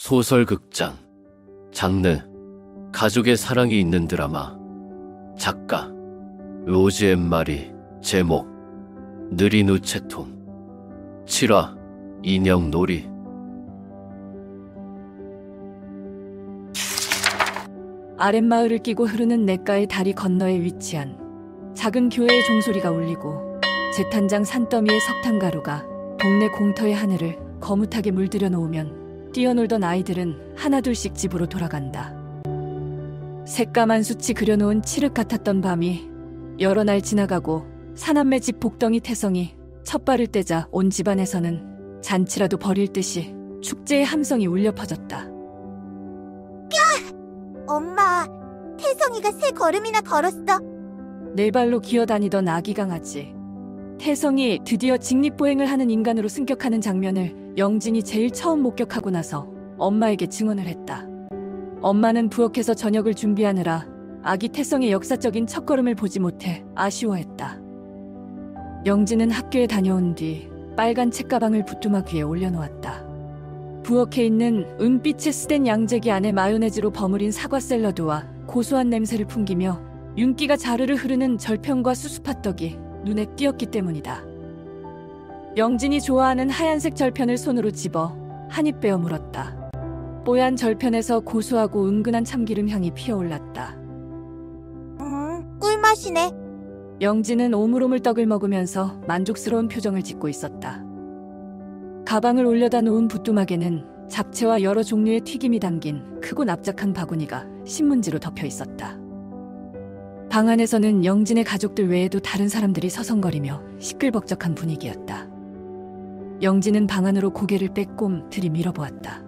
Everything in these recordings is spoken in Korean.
소설극장, 장르, 가족의 사랑이 있는 드라마. 작가, 로즈 앤마리. 제목, 느린 우체통. 7화, 인형놀이. 아랫마을을 끼고 흐르는 냇가의 다리 건너에 위치한 작은 교회의 종소리가 울리고 재탄장 산더미의 석탄가루가 동네 공터의 하늘을 거뭇하게 물들여 놓으면 뛰어놀던 아이들은 하나둘씩 집으로 돌아간다. 새까만 숯이 그려놓은 칠흑 같았던 밤이 여러 날 지나가고 사남매 집 복덩이 태성이 첫 발을 떼자 온 집안에서는 잔치라도 벌일 듯이 축제의 함성이 울려 퍼졌다. 엄마, 태성이가 세 걸음이나 걸었어. 네 발로 기어다니던 아기 강아지. 태성이 드디어 직립보행을 하는 인간으로 승격하는 장면을 영진이 제일 처음 목격하고 나서 엄마에게 증언을 했다. 엄마는 부엌에서 저녁을 준비하느라 아기 태성의 역사적인 첫걸음을 보지 못해 아쉬워했다. 영진은 학교에 다녀온 뒤 빨간 책가방을 부뚜막 위에 올려놓았다. 부엌에 있는 은빛에 쓰된 양재기 안에 마요네즈로 버무린 사과 샐러드와 고소한 냄새를 풍기며 윤기가 자르르 흐르는 절편과 수수팥떡이 눈에 띄었기 때문이다. 영진이 좋아하는 하얀색 절편을 손으로 집어 한 입 베어 물었다. 뽀얀 절편에서 고소하고 은근한 참기름 향이 피어올랐다. 꿀맛이네. 영진은 오물오물 떡을 먹으면서 만족스러운 표정을 짓고 있었다. 가방을 올려다 놓은 부뚜막에는 잡채와 여러 종류의 튀김이 담긴 크고 납작한 바구니가 신문지로 덮여 있었다. 방 안에서는 영진의 가족들 외에도 다른 사람들이 서성거리며 시끌벅적한 분위기였다. 영진은 방 안으로 고개를 빼꼼 들이밀어보았다.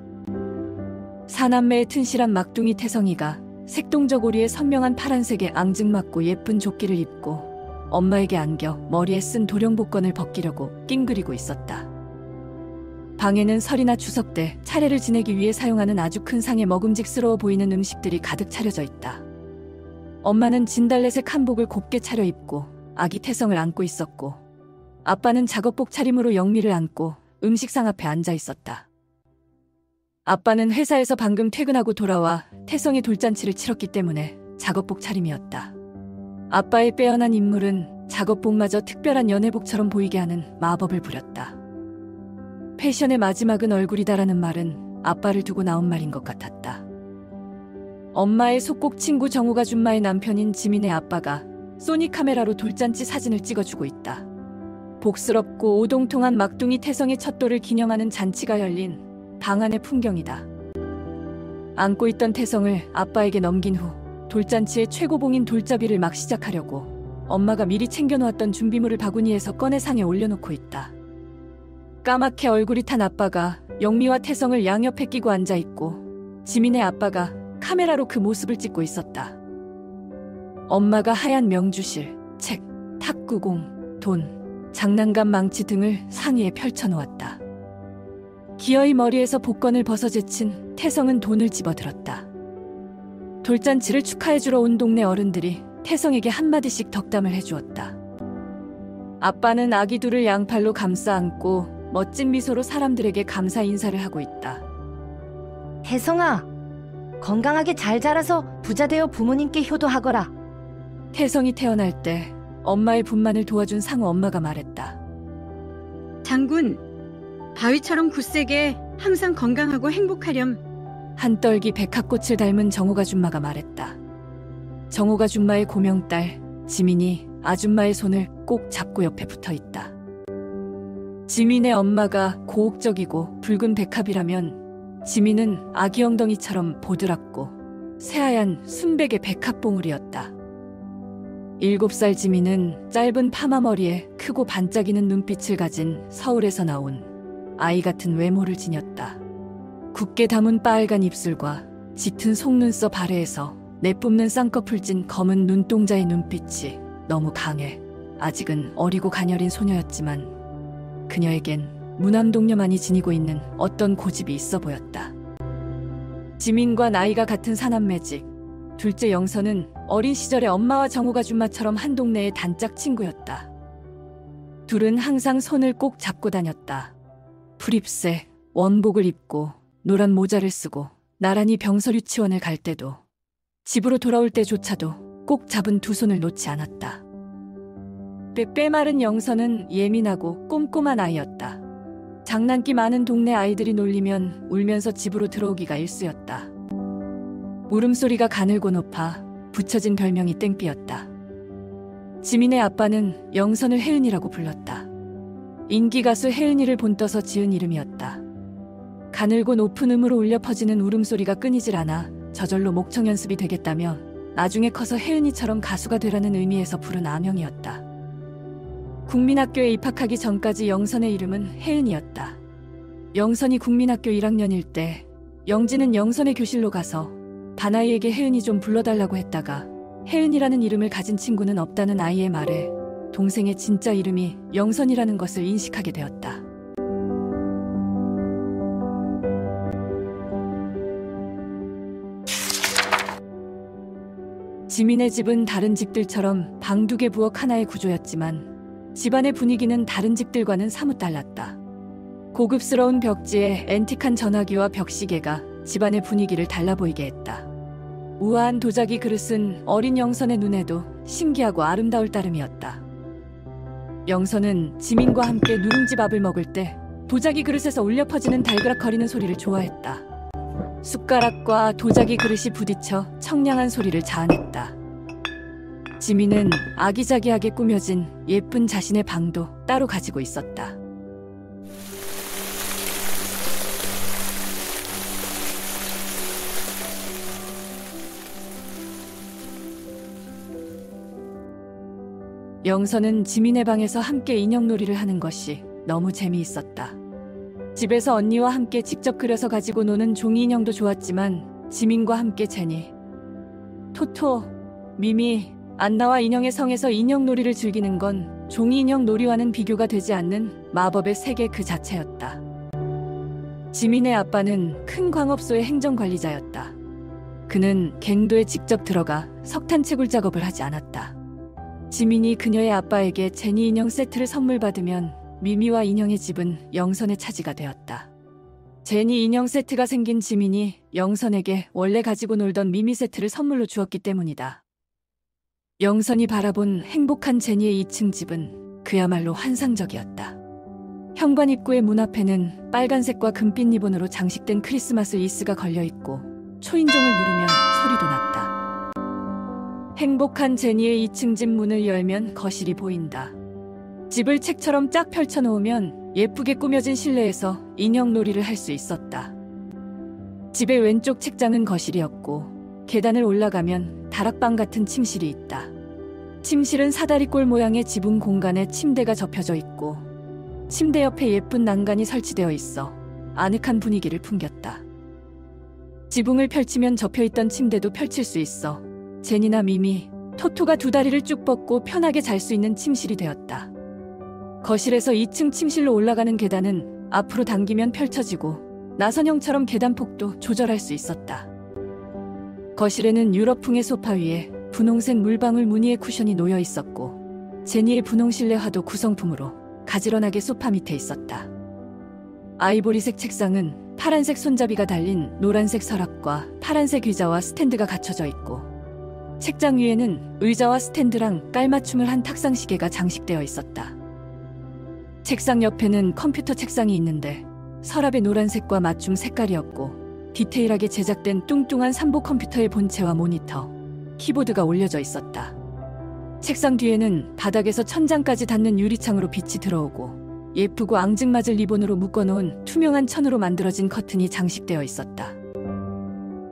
사남매의 튼실한 막둥이 태성이가 색동적 오리의 선명한 파란색의 앙증맞고 예쁜 조끼를 입고 엄마에게 안겨 머리에 쓴 도령복건을 벗기려고 낑그리고 있었다. 방에는 설이나 추석 때 차례를 지내기 위해 사용하는 아주 큰 상에 먹음직스러워 보이는 음식들이 가득 차려져 있다. 엄마는 진달래색 한복을 곱게 차려입고 아기 태성을 안고 있었고 아빠는 작업복 차림으로 영미를 안고 음식상 앞에 앉아 있었다. 아빠는 회사에서 방금 퇴근하고 돌아와 태성의 돌잔치를 치렀기 때문에 작업복 차림이었다. 아빠의 빼어난 인물은 작업복마저 특별한 연회복처럼 보이게 하는 마법을 부렸다. 패션의 마지막은 얼굴이다라는 말은 아빠를 두고 나온 말인 것 같았다. 엄마의 속국 친구 정우가 줌마의 남편인 지민의 아빠가 소니 카메라로 돌잔치 사진을 찍어주고 있다. 복스럽고 오동통한 막둥이 태성의 첫돌을 기념하는 잔치가 열린 방 안의 풍경이다. 안고 있던 태성을 아빠에게 넘긴 후 돌잔치의 최고봉인 돌잡이를 막 시작하려고 엄마가 미리 챙겨놓았던 준비물을 바구니에서 꺼내 상에 올려놓고 있다. 까맣게 얼굴이 탄 아빠가 영미와 태성을 양옆에 끼고 앉아있고 지민의 아빠가 카메라로 그 모습을 찍고 있었다. 엄마가 하얀 명주실, 책, 탁구공, 돈, 장난감 망치 등을 상의에 펼쳐놓았다. 기어이 머리에서 복권을 벗어 제친 태성은 돈을 집어들었다. 돌잔치를 축하해주러 온 동네 어른들이 태성에게 한마디씩 덕담을 해주었다. 아빠는 아기 둘을 양팔로 감싸 안고 멋진 미소로 사람들에게 감사 인사를 하고 있다. 태성아, 건강하게 잘 자라서 부자 되어 부모님께 효도하거라. 태성이 태어날 때 엄마의 분만을 도와준 상우 엄마가 말했다. 장군, 바위처럼 굳세게 항상 건강하고 행복하렴. 한떨기 백합꽃을 닮은 정우가 줌마가 말했다. 정우가 줌마의 고명딸 지민이 아줌마의 손을 꼭 잡고 옆에 붙어있다. 지민의 엄마가 고혹적이고 붉은 백합이라면 지민은 아기 엉덩이처럼 보드랍고 새하얀 순백의 백합봉우리였다. 7살 지민은 짧은 파마머리에 크고 반짝이는 눈빛을 가진 서울에서 나온 아이 같은 외모를 지녔다. 굳게 담은 빨간 입술과 짙은 속눈썹 아래에서 내뿜는 쌍꺼풀 진 검은 눈동자의 눈빛이 너무 강해 아직은 어리고 가녀린 소녀였지만 그녀에겐 무남동녀만이 지니고 있는 어떤 고집이 있어 보였다. 지민과 나이가 같은 사남매직, 둘째 영선은 어린 시절에 엄마와 정우가 줌마처럼 한 동네의 단짝 친구였다. 둘은 항상 손을 꼭 잡고 다녔다. 풀잎새, 원복을 입고 노란 모자를 쓰고 나란히 병설 유치원을 갈 때도 집으로 돌아올 때조차도 꼭 잡은 두 손을 놓지 않았다. 빼마른 영선은 예민하고 꼼꼼한 아이였다. 장난기 많은 동네 아이들이 놀리면 울면서 집으로 들어오기가 일쑤였다. 울음소리가 가늘고 높아 붙여진 별명이 땡삐였다. 지민의 아빠는 영선을 혜은이라고 불렀다. 인기가수 혜은이를 본떠서 지은 이름이었다. 가늘고 높은 음으로 울려 퍼지는 울음소리가 끊이질 않아 저절로 목청 연습이 되겠다며 나중에 커서 혜은이처럼 가수가 되라는 의미에서 부른 아명이었다. 국민학교에 입학하기 전까지 영선의 이름은 혜은이었다. 영선이 국민학교 1학년일 때 영진은 영선의 교실로 가서 반아이에게 혜은이 좀 불러달라고 했다가 혜은이라는 이름을 가진 친구는 없다는 아이의 말에 동생의 진짜 이름이 영선이라는 것을 인식하게 되었다. 지민의 집은 다른 집들처럼 방 2개 부엌 하나의 구조였지만 집안의 분위기는 다른 집들과는 사뭇 달랐다. 고급스러운 벽지에 앤틱한 전화기와 벽시계가 집안의 분위기를 달라 보이게 했다. 우아한 도자기 그릇은 어린 영선의 눈에도 신기하고 아름다울 따름이었다. 영선은 지민과 함께 누룽지 밥을 먹을 때 도자기 그릇에서 울려 퍼지는 달그락거리는 소리를 좋아했다. 숟가락과 도자기 그릇이 부딪혀 청량한 소리를 자아냈다. 지민은 아기자기하게 꾸며진 예쁜 자신의 방도 따로 가지고 있었다. 영선은 지민의 방에서 함께 인형놀이를 하는 것이 너무 재미있었다. 집에서 언니와 함께 직접 그려서 가지고 노는 종이 인형도 좋았지만 지민과 함께 제니, 토토, 미미, 안나와 인형의 성에서 인형놀이를 즐기는 건 종이 인형 놀이와는 비교가 되지 않는 마법의 세계 그 자체였다. 지민의 아빠는 큰 광업소의 행정관리자였다. 그는 갱도에 직접 들어가 석탄 채굴 작업을 하지 않았다. 지민이 그녀의 아빠에게 제니 인형 세트를 선물 받으면 미미와 인형의 집은 영선의 차지가 되었다. 제니 인형 세트가 생긴 지민이 영선에게 원래 가지고 놀던 미미 세트를 선물로 주었기 때문이다. 영선이 바라본 행복한 제니의 2층 집은 그야말로 환상적이었다. 현관 입구의 문 앞에는 빨간색과 금빛 리본으로 장식된 크리스마스 리스가 걸려있고 초인종을 누르면 소리도 났다. 행복한 제니의 2층 집 문을 열면 거실이 보인다. 집을 책처럼 쫙 펼쳐놓으면 예쁘게 꾸며진 실내에서 인형놀이를 할 수 있었다. 집의 왼쪽 책장은 거실이었고 계단을 올라가면 다락방 같은 침실이 있다. 침실은 사다리꼴 모양의 지붕 공간에 침대가 접혀져 있고 침대 옆에 예쁜 난간이 설치되어 있어 아늑한 분위기를 풍겼다. 지붕을 펼치면 접혀있던 침대도 펼칠 수 있어 제니나 미미, 토토가 2다리를 쭉 뻗고 편하게 잘 수 있는 침실이 되었다. 거실에서 2층 침실로 올라가는 계단은 앞으로 당기면 펼쳐지고 나선형처럼 계단폭도 조절할 수 있었다. 거실에는 유럽풍의 소파 위에 분홍색 물방울 무늬의 쿠션이 놓여 있었고 제니의 분홍 실내화도 구성품으로 가지런하게 소파 밑에 있었다. 아이보리색 책상은 파란색 손잡이가 달린 노란색 서랍과 파란색 의자와 스탠드가 갖춰져 있고 책장 위에는 의자와 스탠드랑 깔맞춤을 한 탁상 시계가 장식되어 있었다. 책상 옆에는 컴퓨터 책상이 있는데 서랍의 노란색과 맞춤 색깔이었고 디테일하게 제작된 뚱뚱한 삼보 컴퓨터의 본체와 모니터, 키보드가 올려져 있었다. 책상 뒤에는 바닥에서 천장까지 닿는 유리창으로 빛이 들어오고 예쁘고 앙증맞을 리본으로 묶어놓은 투명한 천으로 만들어진 커튼이 장식되어 있었다.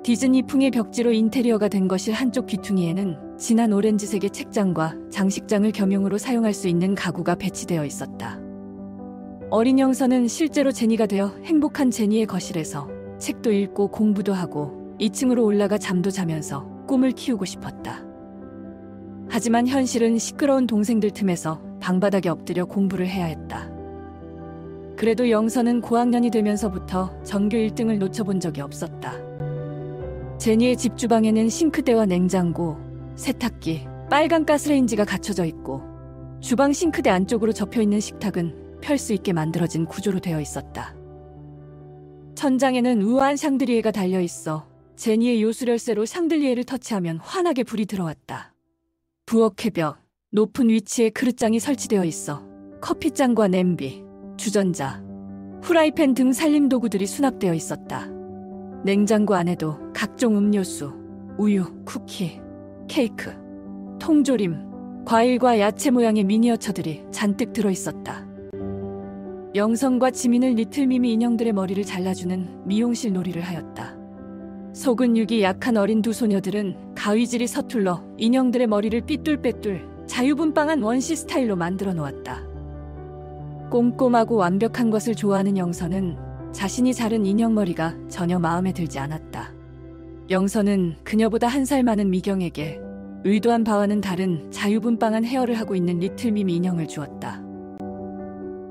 디즈니풍의 벽지로 인테리어가 된 거실 한쪽 귀퉁이에는 진한 오렌지색의 책장과 장식장을 겸용으로 사용할 수 있는 가구가 배치되어 있었다. 어린 영선은 실제로 제니가 되어 행복한 제니의 거실에서 책도 읽고 공부도 하고 2층으로 올라가 잠도 자면서 꿈을 키우고 싶었다. 하지만 현실은 시끄러운 동생들 틈에서 방바닥에 엎드려 공부를 해야 했다. 그래도 영선은 고학년이 되면서부터 전교 1등을 놓쳐본 적이 없었다. 제니의 집 주방에는 싱크대와 냉장고, 세탁기, 빨간 가스레인지가 갖춰져 있고 주방 싱크대 안쪽으로 접혀있는 식탁은 펼 수 있게 만들어진 구조로 되어 있었다. 천장에는 우아한 샹들리에가 달려있어 제니의 요술열쇠로 샹들리에를 터치하면 환하게 불이 들어왔다. 부엌의 벽, 높은 위치에 그릇장이 설치되어 있어 커피잔과 냄비, 주전자, 후라이팬 등 살림 도구들이 수납되어 있었다. 냉장고 안에도 각종 음료수, 우유, 쿠키, 케이크, 통조림, 과일과 야채 모양의 미니어처들이 잔뜩 들어있었다. 영선과 지민은 리틀미미 인형들의 머리를 잘라주는 미용실 놀이를 하였다. 속은육이 약한 어린 두 소녀들은 가위질이 서툴러 인형들의 머리를 삐뚤빼뚤 자유분방한 원시 스타일로 만들어 놓았다. 꼼꼼하고 완벽한 것을 좋아하는 영선은 자신이 자른 인형 머리가 전혀 마음에 들지 않았다. 영선은 그녀보다 1살 많은 미경에게 의도한 바와는 다른 자유분방한 헤어를 하고 있는 리틀미미 인형을 주었다.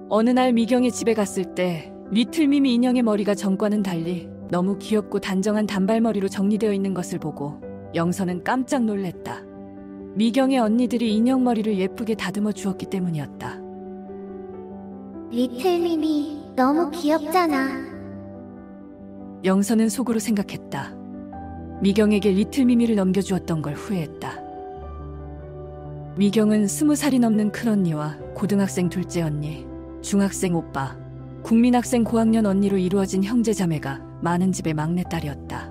어느 날 미경의 집에 갔을 때 리틀미미 인형의 머리가 전과는 달리 너무 귀엽고 단정한 단발머리로 정리되어 있는 것을 보고 영선은 깜짝 놀랐다. 미경의 언니들이 인형 머리를 예쁘게 다듬어 주었기 때문이었다. 리틀미미 너무 귀엽잖아. 영선은 속으로 생각했다. 미경에게 리틀미미를 넘겨주었던 걸 후회했다. 미경은 20살이 넘는 큰언니와 고등학생 둘째 언니, 중학생 오빠, 국민학생 고학년 언니로 이루어진 형제자매가 많은 집의 막내딸이었다.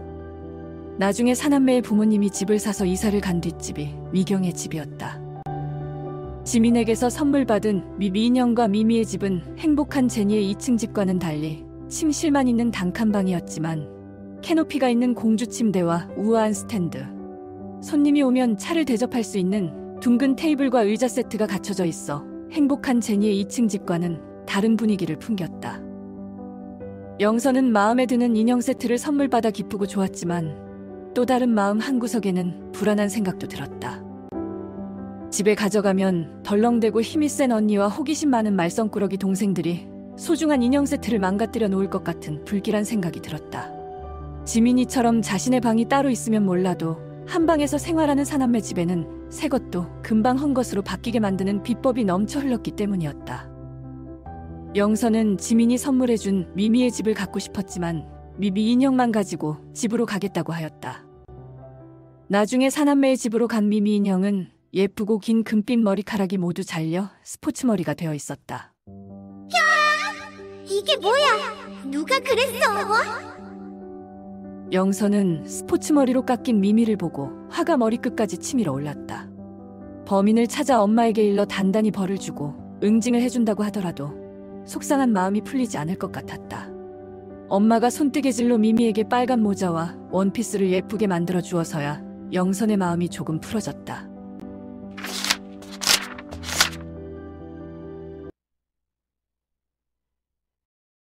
나중에 사남매의 부모님이 집을 사서 이사를 간 뒷집이 미경의 집이었다. 지민에게서 선물 받은 미미 인형과 미미의 집은 행복한 제니의 2층 집과는 달리 침실만 있는 단칸방이었지만 캐노피가 있는 공주 침대와 우아한 스탠드, 손님이 오면 차를 대접할 수 있는 둥근 테이블과 의자 세트가 갖춰져 있어 행복한 제니의 2층 집과는 다른 분위기를 풍겼다. 영선은 마음에 드는 인형 세트를 선물 받아 기쁘고 좋았지만 또 다른 마음 한구석에는 불안한 생각도 들었다. 집에 가져가면 덜렁대고 힘이 센 언니와 호기심 많은 말썽꾸러기 동생들이 소중한 인형 세트를 망가뜨려 놓을 것 같은 불길한 생각이 들었다. 지민이처럼 자신의 방이 따로 있으면 몰라도 한 방에서 생활하는 사남매 집에는 새 것도 금방 헛 것으로 바뀌게 만드는 비법이 넘쳐 흘렀기 때문이었다. 영선은 지민이 선물해준 미미의 집을 갖고 싶었지만 미미 인형만 가지고 집으로 가겠다고 하였다. 나중에 사남매의 집으로 간 미미 인형은 예쁘고 긴 금빛 머리카락이 모두 잘려 스포츠 머리가 되어 있었다. 이게 뭐야? 누가 그랬어? 영선은 스포츠 머리로 깎인 미미를 보고 화가 머리끝까지 치밀어 올랐다. 범인을 찾아 엄마에게 일러 단단히 벌을 주고 응징을 해준다고 하더라도 속상한 마음이 풀리지 않을 것 같았다. 엄마가 손뜨개질로 미미에게 빨간 모자와 원피스를 예쁘게 만들어 주어서야 영선의 마음이 조금 풀어졌다.